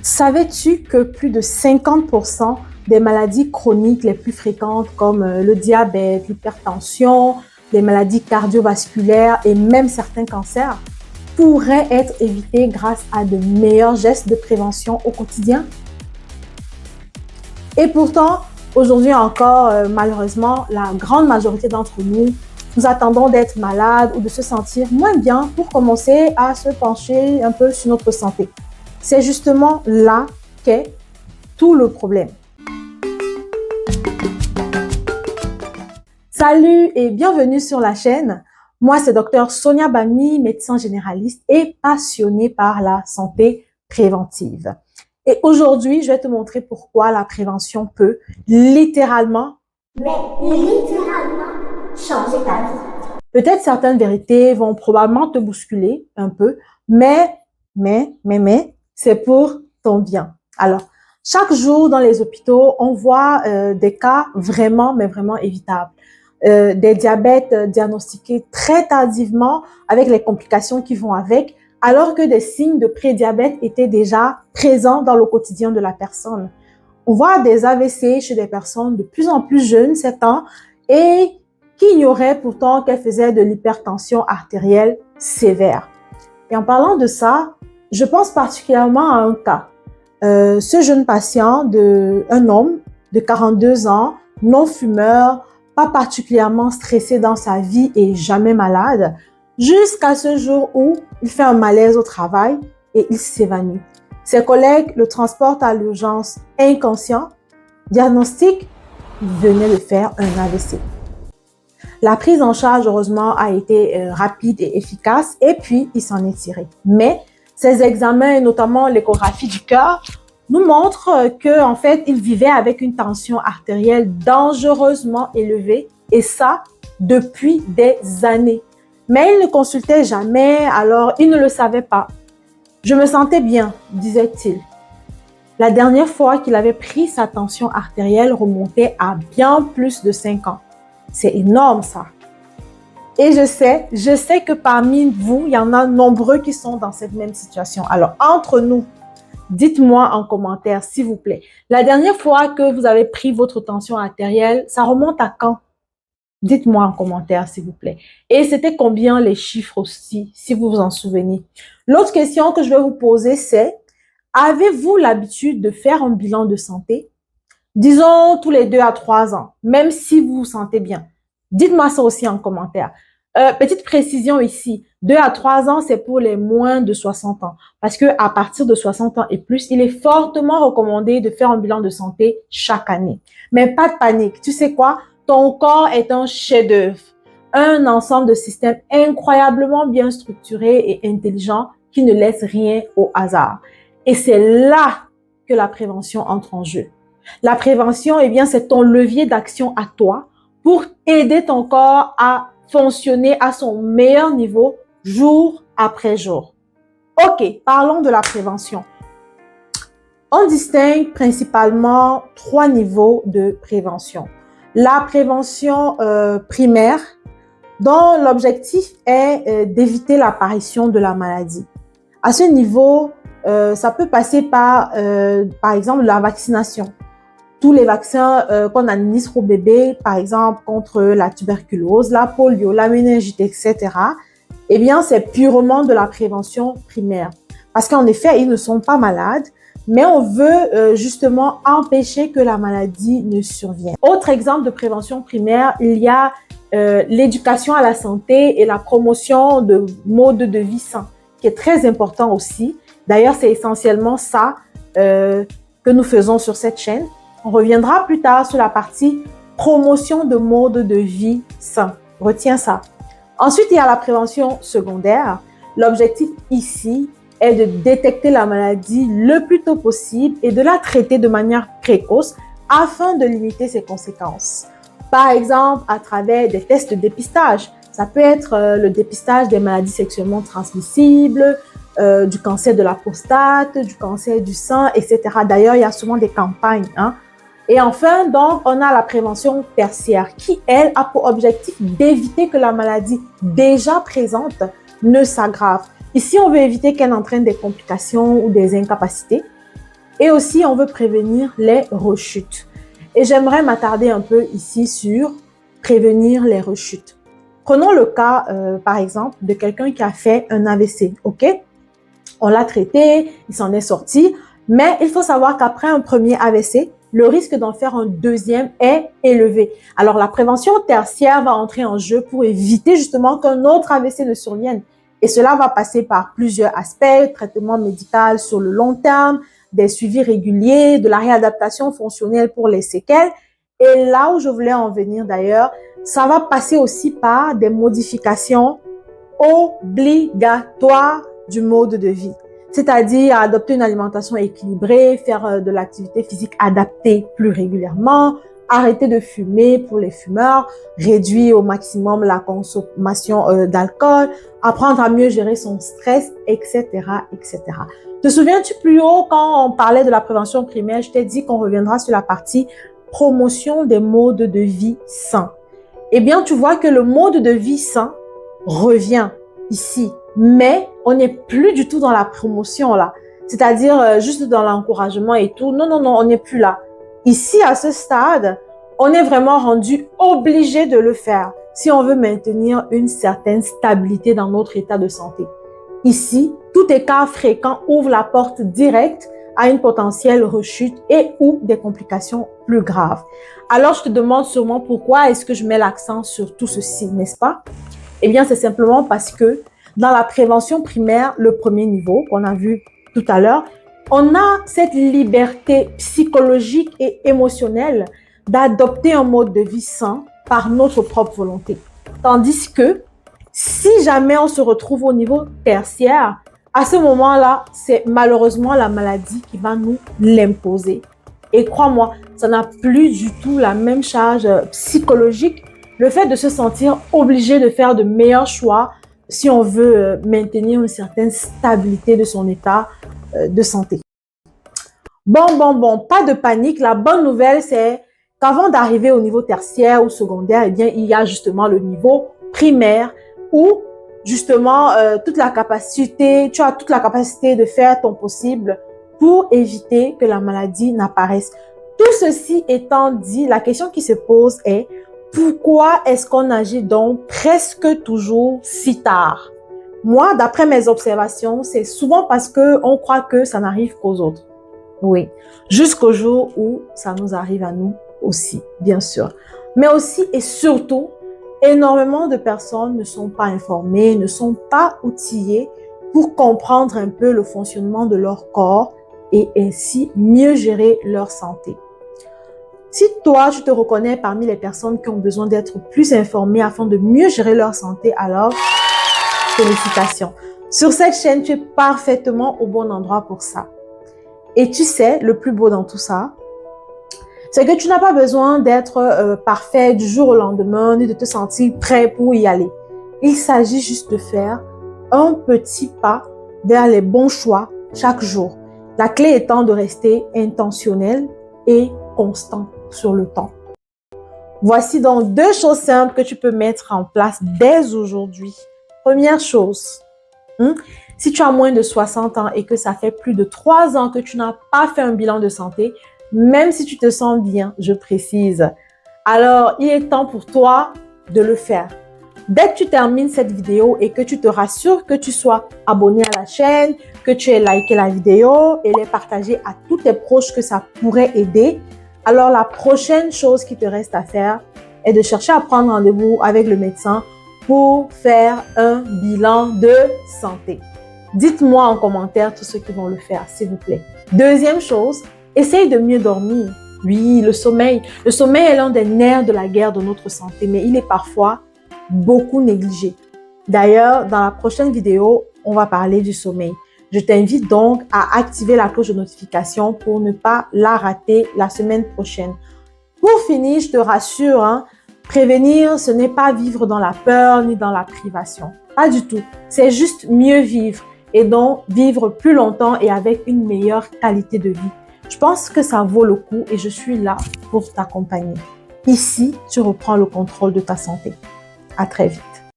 Savais-tu que plus de 50% des maladies chroniques les plus fréquentes comme le diabète, l'hypertension, les maladies cardiovasculaires et même certains cancers pourraient être évitées grâce à de meilleurs gestes de prévention au quotidien? Et pourtant, aujourd'hui encore, malheureusement, la grande majorité d'entre nous, nous attendons d'être malades ou de se sentir moins bien pour commencer à se pencher un peu sur notre santé. C'est justement là qu'est tout le problème. Salut et bienvenue sur la chaîne. Moi, c'est Dr Sonia Bami, médecin généraliste et passionnée par la santé préventive. Et aujourd'hui, je vais te montrer pourquoi la prévention peut littéralement changer ta vie. Peut-être certaines vérités vont probablement te bousculer un peu, mais, c'est pour ton bien. Alors, chaque jour dans les hôpitaux, on voit des cas vraiment évitables. Des diabètes diagnostiqués très tardivement avec les complications qui vont avec, alors que des signes de prédiabète étaient déjà présents dans le quotidien de la personne. On voit des AVC chez des personnes de plus en plus jeunes, 7 ans, et qui ignoraient pourtant qu'elles faisaient de l'hypertension artérielle sévère. Et en parlant de ça, je pense particulièrement à un cas. Ce jeune patient, un homme de 42 ans, non-fumeur, pas particulièrement stressé dans sa vie et jamais malade, jusqu'à ce jour où il fait un malaise au travail et il s'évanouit. Ses collègues le transportent à l'urgence inconscient. Diagnostic, il venait de faire un AVC. La prise en charge, heureusement, a été rapide et efficace et puis il s'en est tiré. Mais ces examens, et notamment l'échographie du cœur, nous montrent qu'en fait, il vivait avec une tension artérielle dangereusement élevée et ça, depuis des années. Mais il ne consultait jamais, alors il ne le savait pas. Je me sentais bien, disait-il. La dernière fois qu'il avait pris sa tension artérielle remontait à bien plus de 5 ans. C'est énorme ça. Et je sais que parmi vous, il y en a nombreux qui sont dans cette même situation. Alors, entre nous, dites-moi en commentaire, s'il vous plaît. La dernière fois que vous avez pris votre tension artérielle, ça remonte à quand? Dites-moi en commentaire, s'il vous plaît. Et c'était combien les chiffres aussi, si vous vous en souvenez? L'autre question que je vais vous poser, c'est, avez-vous l'habitude de faire un bilan de santé? Disons tous les 2 à 3 ans, même si vous vous sentez bien. Dites-moi ça aussi en commentaire. Petite précision ici, 2 à 3 ans, c'est pour les moins de 60 ans. Parce que à partir de 60 ans et plus, il est fortement recommandé de faire un bilan de santé chaque année. Mais pas de panique, tu sais quoi? Ton corps est un chef-d'œuvre, un ensemble de systèmes incroyablement bien structurés et intelligents qui ne laissent rien au hasard. Et c'est là que la prévention entre en jeu. La prévention, eh bien, c'est ton levier d'action à toi pour aider ton corps à fonctionner à son meilleur niveau jour après jour. Ok, parlons de la prévention. On distingue principalement 3 niveaux de prévention. La prévention primaire, dont l'objectif est d'éviter l'apparition de la maladie. À ce niveau, ça peut passer par exemple, la vaccination. Tous les vaccins qu'on administre aux bébés, par exemple, contre la tuberculose, la polio, la méningite, etc., eh bien, c'est purement de la prévention primaire. Parce qu'en effet, ils ne sont pas malades, mais on veut justement empêcher que la maladie ne survienne. Autre exemple de prévention primaire, il y a l'éducation à la santé et la promotion de modes de vie sains, qui est très important aussi. D'ailleurs, c'est essentiellement ça que nous faisons sur cette chaîne. On reviendra plus tard sur la partie promotion de mode de vie sain. Retiens ça. Ensuite, il y a la prévention secondaire. L'objectif ici est de détecter la maladie le plus tôt possible et de la traiter de manière précoce afin de limiter ses conséquences. Par exemple, à travers des tests de dépistage. Ça peut être le dépistage des maladies sexuellement transmissibles, du cancer de la prostate, du cancer du sein, etc. D'ailleurs, il y a souvent des campagnes, Et enfin, donc, on a la prévention tertiaire qui, elle, a pour objectif d'éviter que la maladie déjà présente ne s'aggrave. Ici, on veut éviter qu'elle entraîne des complications ou des incapacités. Et aussi, on veut prévenir les rechutes. Et j'aimerais m'attarder un peu ici sur prévenir les rechutes. Prenons le cas, par exemple, de quelqu'un qui a fait un AVC, ok? On l'a traité, il s'en est sorti, mais il faut savoir qu'après un premier AVC, le risque d'en faire un deuxième est élevé. Alors, la prévention tertiaire va entrer en jeu pour éviter justement qu'un autre AVC ne survienne. Et cela va passer par plusieurs aspects, traitement médical sur le long terme, des suivis réguliers, de la réadaptation fonctionnelle pour les séquelles. Et là où je voulais en venir d'ailleurs, ça va passer aussi par des modifications obligatoires du mode de vie. C'est-à-dire adopter une alimentation équilibrée, faire de l'activité physique adaptée plus régulièrement, arrêter de fumer pour les fumeurs, réduire au maximum la consommation d'alcool, apprendre à mieux gérer son stress, etc., etc. Te souviens-tu plus haut quand on parlait de la prévention primaire, je t'ai dit qu'on reviendra sur la partie promotion des modes de vie sains. Eh bien, tu vois que le mode de vie sain revient ici, mais on n'est plus du tout dans la promotion là. C'est-à-dire juste dans l'encouragement et tout. Non, non, non, on n'est plus là. Ici, à ce stade, on est vraiment rendu obligé de le faire si on veut maintenir une certaine stabilité dans notre état de santé. Ici, tout écart fréquent ouvre la porte directe à une potentielle rechute et ou des complications plus graves. Alors, je te demande sûrement pourquoi est-ce que je mets l'accent sur tout ceci, n'est-ce pas? Eh bien, c'est simplement parce que dans la prévention primaire, le premier niveau qu'on a vu tout à l'heure, on a cette liberté psychologique et émotionnelle d'adopter un mode de vie sain par notre propre volonté. Tandis que si jamais on se retrouve au niveau tertiaire, à ce moment-là, c'est malheureusement la maladie qui va nous l'imposer. Et crois-moi, ça n'a plus du tout la même charge psychologique. Le fait de se sentir obligé de faire de meilleurs choix si on veut maintenir une certaine stabilité de son état de santé. Bon, pas de panique. La bonne nouvelle, c'est qu'avant d'arriver au niveau tertiaire ou secondaire, eh bien, il y a justement le niveau primaire où justement tu as toute la capacité de faire ton possible pour éviter que la maladie n'apparaisse. Tout ceci étant dit, la question qui se pose est pourquoi est-ce qu'on agit donc presque toujours si tard? Moi, d'après mes observations, c'est souvent parce qu'on croit que ça n'arrive qu'aux autres. Oui, jusqu'au jour où ça nous arrive à nous aussi, bien sûr. Mais aussi et surtout, énormément de personnes ne sont pas informées, ne sont pas outillées pour comprendre un peu le fonctionnement de leur corps et ainsi mieux gérer leur santé. Si toi, tu te reconnais parmi les personnes qui ont besoin d'être plus informées afin de mieux gérer leur santé, alors félicitations. Sur cette chaîne, tu es parfaitement au bon endroit pour ça. Et tu sais, le plus beau dans tout ça, c'est que tu n'as pas besoin d'être parfait du jour au lendemain, ni de te sentir prêt pour y aller. Il s'agit juste de faire un petit pas vers les bons choix chaque jour. La clé étant de rester intentionnel et constant sur le temps. Voici donc 2 choses simples que tu peux mettre en place dès aujourd'hui. Première chose, si tu as moins de 60 ans et que ça fait plus de 3 ans que tu n'as pas fait un bilan de santé, même si tu te sens bien, je précise, alors il est temps pour toi de le faire. Dès que tu termines cette vidéo et que tu te rassures que tu sois abonné à la chaîne, que tu aies liké la vidéo et l'aies partagée à tous tes proches que ça pourrait aider, alors la prochaine chose qui te reste à faire est de chercher à prendre rendez-vous avec le médecin pour faire un bilan de santé. Dites-moi en commentaire tous ceux qui vont le faire, s'il vous plaît. Deuxième chose, essaye de mieux dormir. Oui, le sommeil. Le sommeil est l'un des nerfs de la guerre de notre santé, mais il est parfois beaucoup négligé. D'ailleurs, dans la prochaine vidéo, on va parler du sommeil. Je t'invite donc à activer la cloche de notification pour ne pas la rater la semaine prochaine. Pour finir, je te rassure, prévenir, ce n'est pas vivre dans la peur ni dans la privation. Pas du tout. C'est juste mieux vivre et donc vivre plus longtemps et avec une meilleure qualité de vie. Je pense que ça vaut le coup et je suis là pour t'accompagner. Ici, tu reprends le contrôle de ta santé. À très vite.